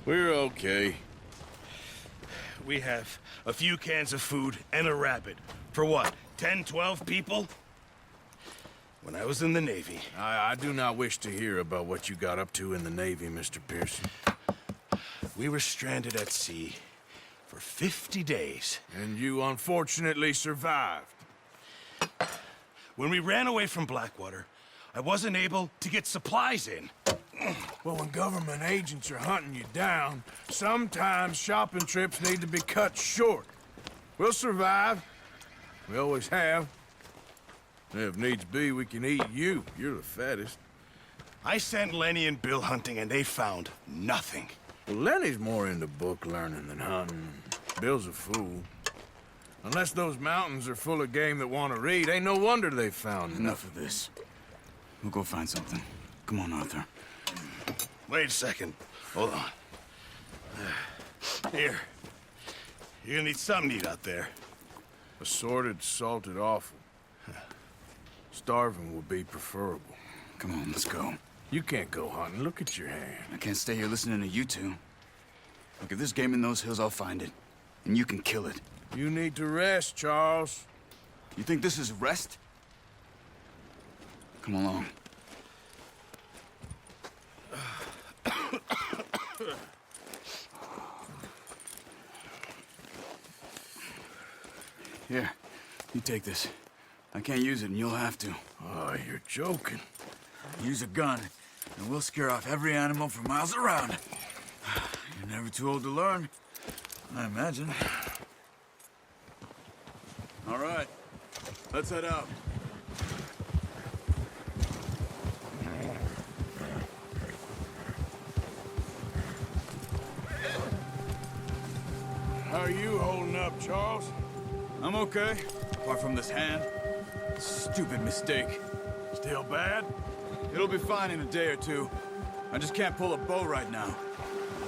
We're okay. We have a few cans of food and a rabbit. For what, 10, 12 people? When I was in the Navy... I do not wish to hear about what you got up to in the Navy, Mr. Pearson. We were stranded at sea for 50 days. And you unfortunately survived. When we ran away from Blackwater, I wasn't able to get supplies in. Well, when government agents are hunting you down, sometimes shopping trips need to be cut short. We'll survive. We always have. If needs be, we can eat you. You're the fattest. I sent Lenny and Bill hunting, and they found nothing. Well, Lenny's more into book learning than hunting. Bill's a fool. Unless those mountains are full of game that want to read, ain't no wonder they found Enough of this. We'll go find something. Come on, Arthur. Wait a second. Hold on. Here. You're gonna need something to eat out there. Assorted, salted offal. Starving would be preferable. Come on, let's go. You can't go hunting. Look at your hand. I can't stay here listening to you two. Look, if there's game in those hills, I'll find it. And you can kill it. You need to rest, Charles. You think this is rest? Come along. Here, you take this. I can't use it, and you'll have to. Oh, you're joking. Use a gun, and we'll scare off every animal for miles around. You're never too old to learn, I imagine. All right, let's head out. How are you holding up, Charles? I'm okay, apart from this hand. Stupid mistake. Still bad? It'll be fine in a day or two. I just can't pull a bow right now.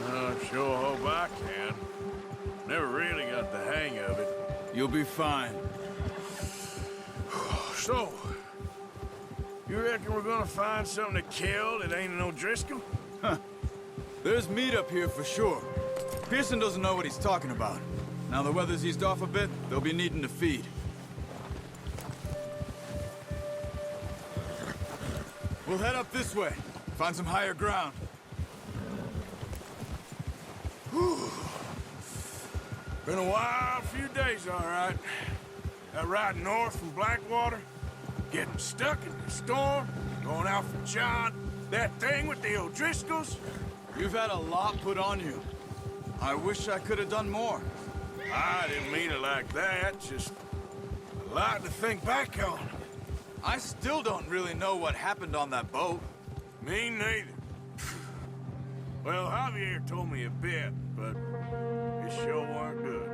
I sure hope I can. Never really got the hang of it. You'll be fine. So, you reckon we're gonna find something to kill that ain't an O'Driscoll? Huh. There's meat up here for sure. Pearson doesn't know what he's talking about. Now the weather's eased off a bit, they'll be needing to feed. We'll head up this way. Find some higher ground. Whew. Been a wild few days, all right. That ride north from Blackwater, getting stuck in the storm, going out for John, that thing with the O'Driscolls. You've had a lot put on you. I wish I could have done more. I didn't mean it like that, just a lot to think back on. I still don't really know what happened on that boat. Me neither. Well, Javier told me a bit, but it sure weren't good.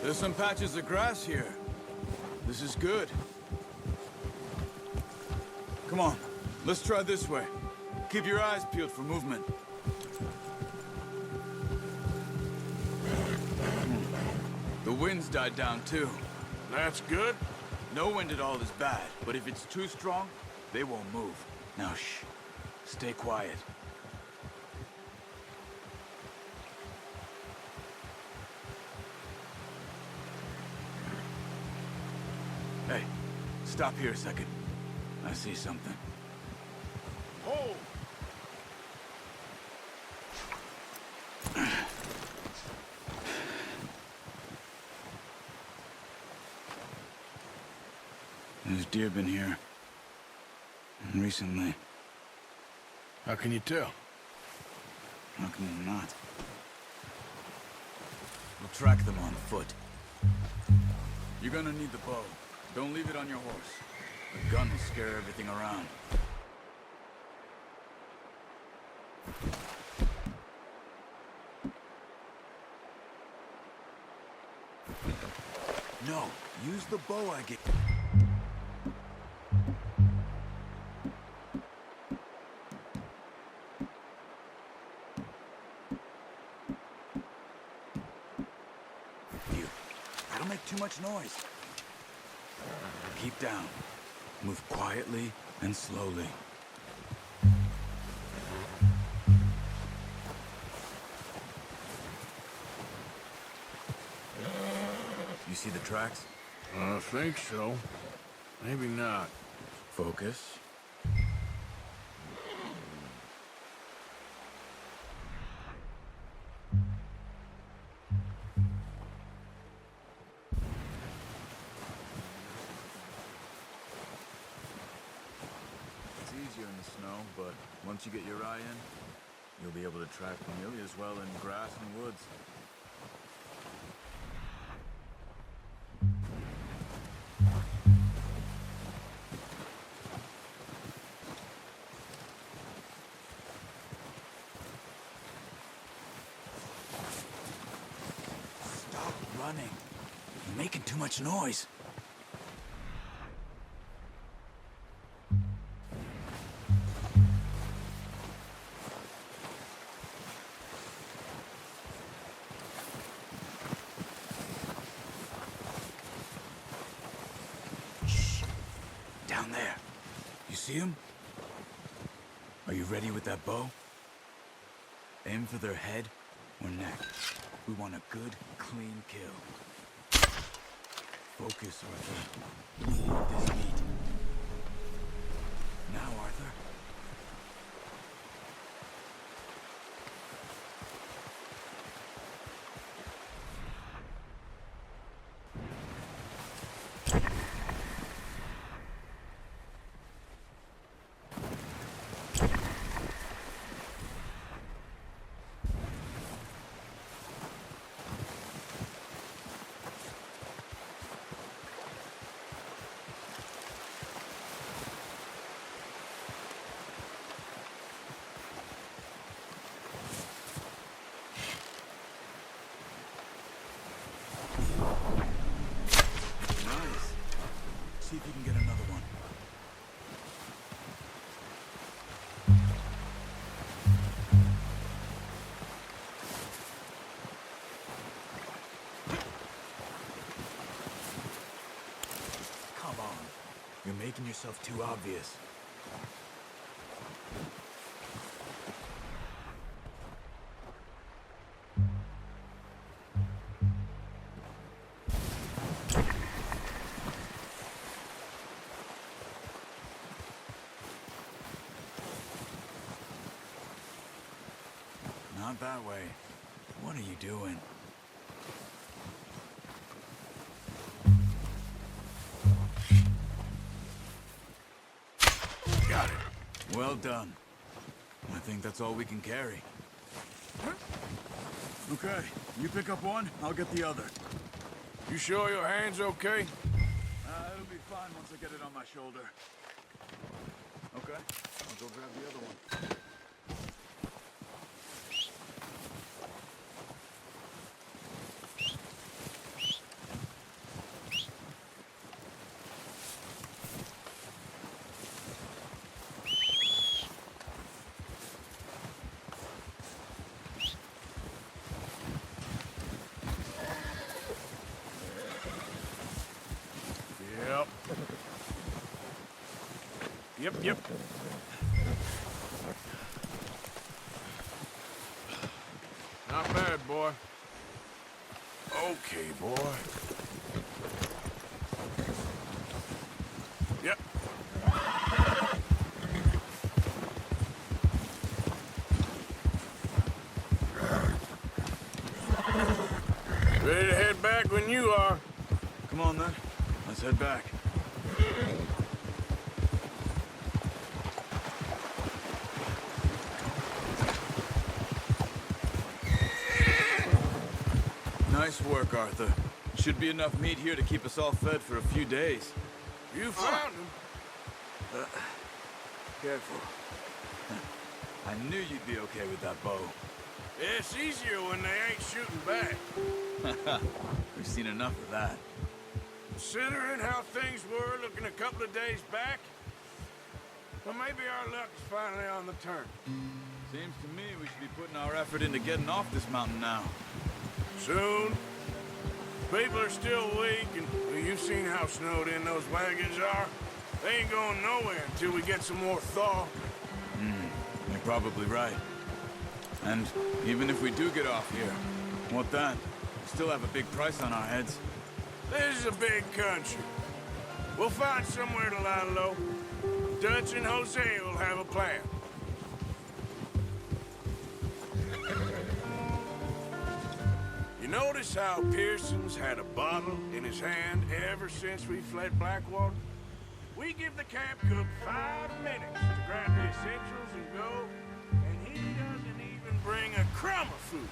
There's some patches of grass here. This is good. Come on, let's try this way. Keep your eyes peeled for movement. The wind's died down too. That's good. No wind at all is bad, but if it's too strong, they won't move. Now shh, stay quiet. Hey, stop here a second. I see something. Oh! There's deer been here. Recently. How can you tell? How can you not? We'll track them on foot. You're gonna need the bow. Don't leave it on your horse. The gun will scare everything around. No, use the bow I get. That'll make too much noise. Keep down. Move quietly and slowly. You see the tracks? I think so. Maybe not. Focus. It's easier in the snow, but once you get your eye in, you'll be able to track nearly as well in grass and woods. Stop running. You're making too much noise. Down there. You see him? Are you ready with that bow? Aim for their head or neck. We want a good, clean kill. Focus, Arthur. We need this meat. Now, Arthur. Nice. See if you can get another one. Come on. You're making yourself too obvious. Not that way. What are you doing? Got it. Well done. I think that's all we can carry. Okay, you pick up one, I'll get the other. You sure your hand's okay? It'll be fine once I get it on my shoulder. Okay, I'll go grab the other one. Yep. Not bad, boy. Okay, boy. Yep. Ready to head back when you are. Come on then, let's head back. Nice work, Arthur. Should be enough meat here to keep us all fed for a few days. You found him. Careful. I knew you'd be okay with that bow. It's easier when they ain't shooting back. We've seen enough of that. Considering how things were looking a couple of days back, well, maybe our luck is finally on the turn. Seems to me we should be putting our effort into getting off this mountain now. Soon. People are still weak, and well, you've seen how snowed in those wagons are. They ain't going nowhere until we get some more thaw. You're probably right. And even if we do get off here, what then? We still have a big price on our heads. This is a big country. We'll find somewhere to lie low. Dutch and Jose will have a plan. You notice how Pearson's had a bottle in his hand ever since we fled Blackwater? We give the camp cook 5 minutes to grab the essentials and go, and he doesn't even bring a crumb of food.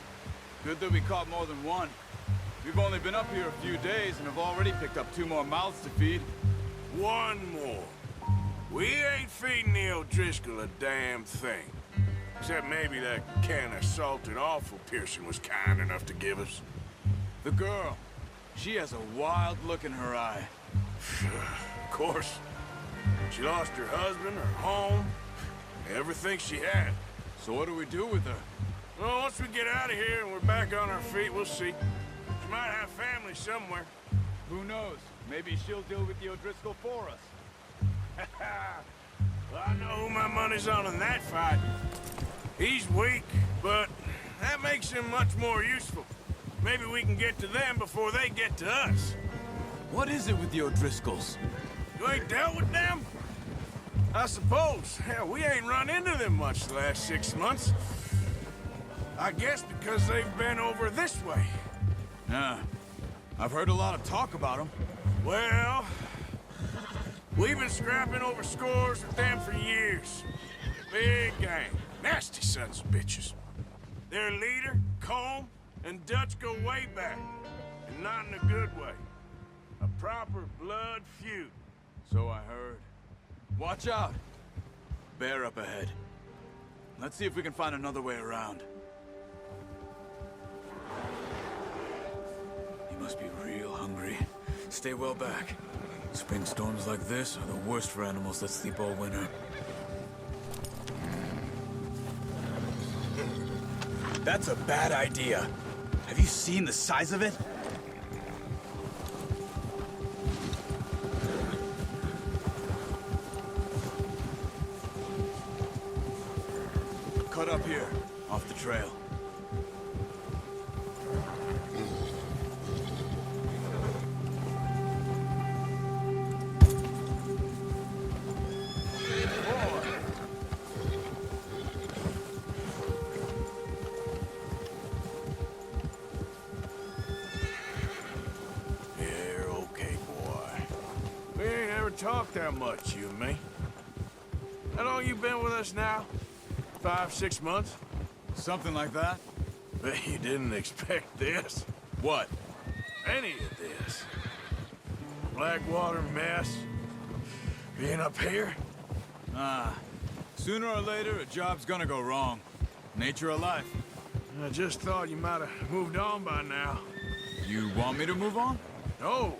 Good that we caught more than one. We've only been up here a few days and have already picked up 2 more mouths to feed. 1 more. We ain't feeding the O'Driscoll a damn thing. Except maybe that can of salted offal Pearson was kind enough to give us. The girl. She has a wild look in her eye. Of course. She lost her husband, her home, everything she had. So what do we do with her? Well, once we get out of here and we're back on our feet, we'll see. She might have family somewhere. Who knows? Maybe she'll deal with the O'Driscoll for us. Well, I know who my money's on in that fight. He's weak, but that makes him much more useful. Maybe we can get to them before they get to us. What is it with the O'Driscolls? You ain't dealt with them? I suppose. Hell, we ain't run into them much the last 6 months. I guess because they've been over this way. Yeah. I've heard a lot of talk about them. Well, we've been scrapping over scores with them for years. Big gang. Nasty sons of bitches. Their leader, Combe, and Dutch go way back. And not in a good way. A proper blood feud. So I heard. Watch out! Bear up ahead. Let's see if we can find another way around. He must be real hungry. Stay well back. Spring storms like this are the worst for animals that sleep all winter. That's a bad idea. Have you seen the size of it? Cut up here, off the trail. Talk that much, you and me. How long you been with us now? 5, 6 months? Something like that? Bet you didn't expect this. What? Any of this. Blackwater mess. Being up here? Sooner or later, a job's gonna go wrong. Nature of life. I just thought you might have moved on by now. You want me to move on? No.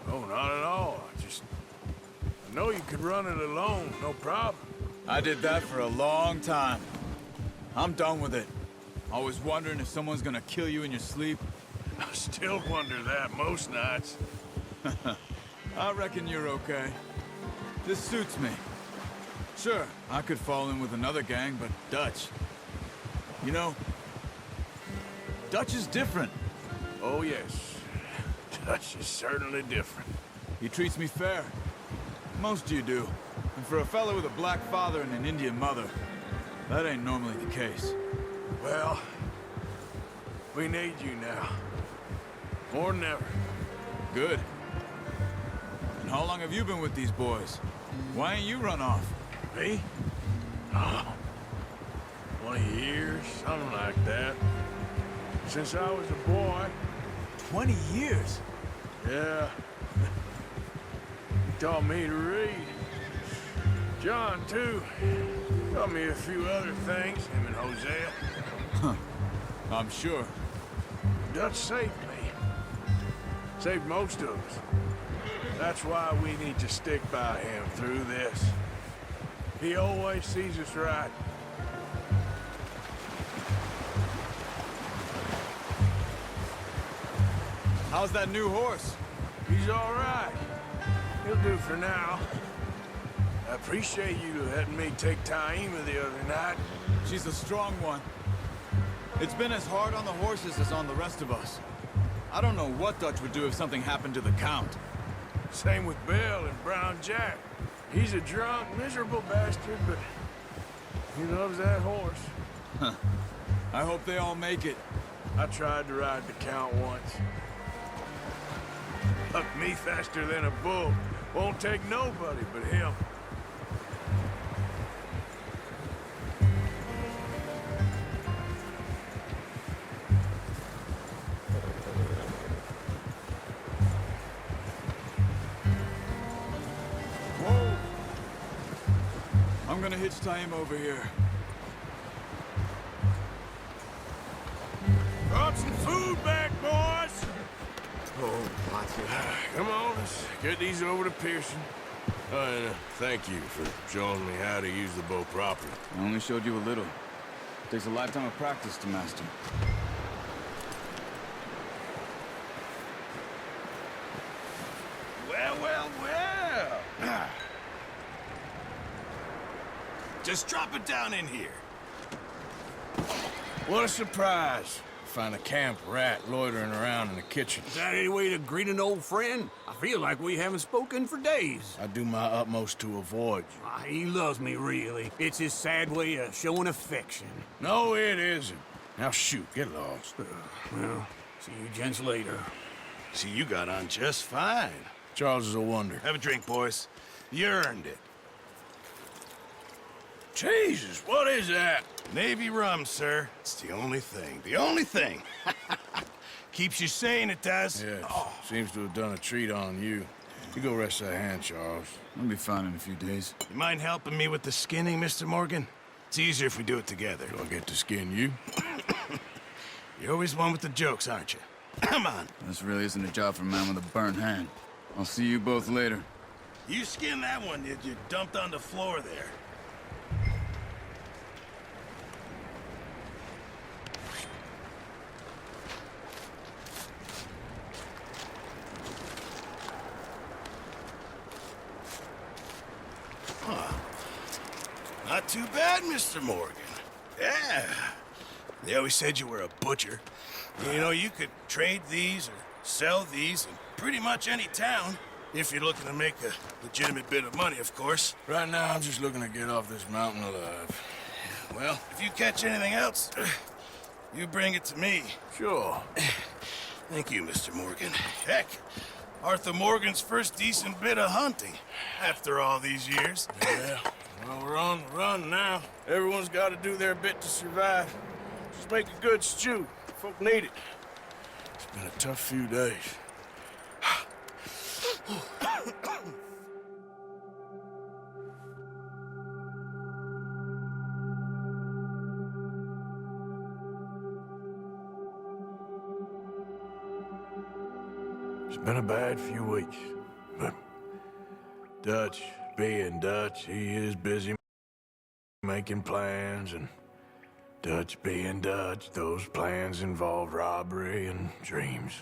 No, not at all. I know you could run it alone, no problem. I did that for a long time. I'm done with it. Always wondering if someone's gonna kill you in your sleep. I still wonder that most nights. I reckon you're okay. This suits me. Sure, I could fall in with another gang, but Dutch... You know, Dutch is different. Oh, yes. Dutch is certainly different. He treats me fair. Most of you do. And for a fellow with a black father and an Indian mother, that ain't normally the case. Well, we need you now. More than ever. Good. And how long have you been with these boys? Why ain't you run off? Me? Oh, 20 years, something like that. Since I was a boy. 20 years. Yeah. He taught me to read. John, too. Taught me a few other things, him and Hosea. I'm sure. Dutch saved me. Saved most of us. That's why we need to stick by him through this. He always sees us right. How's that new horse? He's all right. He'll do for now. I appreciate you letting me take Taima the other night. She's a strong one. It's been as hard on the horses as on the rest of us. I don't know what Dutch would do if something happened to the Count. Same with Bill and Brown Jack. He's a drunk, miserable bastard, but he loves that horse. Huh. I hope they all make it. I tried to ride the Count once. Hucked me faster than a bull. Won't take nobody but him. Whoa! I'm gonna hitch Taima over here. Brought some food back, boys! Oh, lots of... Come on, let's get these over to Pearson. And thank you for showing me how to use the bow properly. I only showed you a little. Takes a lifetime of practice to master. Well, well, well. Just drop it down in here. What a surprise. Find a camp rat loitering around in the kitchen. Is that any way to greet an old friend? I feel like we haven't spoken for days. I do my utmost to avoid you. He loves me, really. It's his sad way of showing affection. No, it isn't. Now shoot, get lost. Well, see you gents later. See, you got on just fine. Charles is a wonder. Have a drink, boys. You earned it. Jesus, what is that? Navy rum, sir. It's the only thing. The only thing. Keeps you sane, it does. Yes, seems to have done a treat on you. You go rest that hand, Charles. I'll be fine in a few days. You mind helping me with the skinning, Mr. Morgan? It's easier if we do it together. Do I get to skin you? You're always one with the jokes, aren't you? Come on. This really isn't a job for a man with a burnt hand. I'll see you both later. You skinned that one that you dumped on the floor there. Not too bad, Mr. Morgan. Yeah. They always said you were a butcher. You know, you could trade these or sell these in pretty much any town. If you're looking to make a legitimate bit of money, of course. Right now, I'm just looking to get off this mountain alive. Well, if you catch anything else, you bring it to me. Sure. Thank you, Mr. Morgan. Heck, Arthur Morgan's first decent bit of hunting after all these years. Yeah. Well, we're on the run now. Everyone's got to do their bit to survive. Just make a good stew. Folk need it. It's been a tough few days. It's been a bad few weeks, but Dutch, being Dutch, he is busy making plans, and Dutch being Dutch, those plans involve robbery and dreams.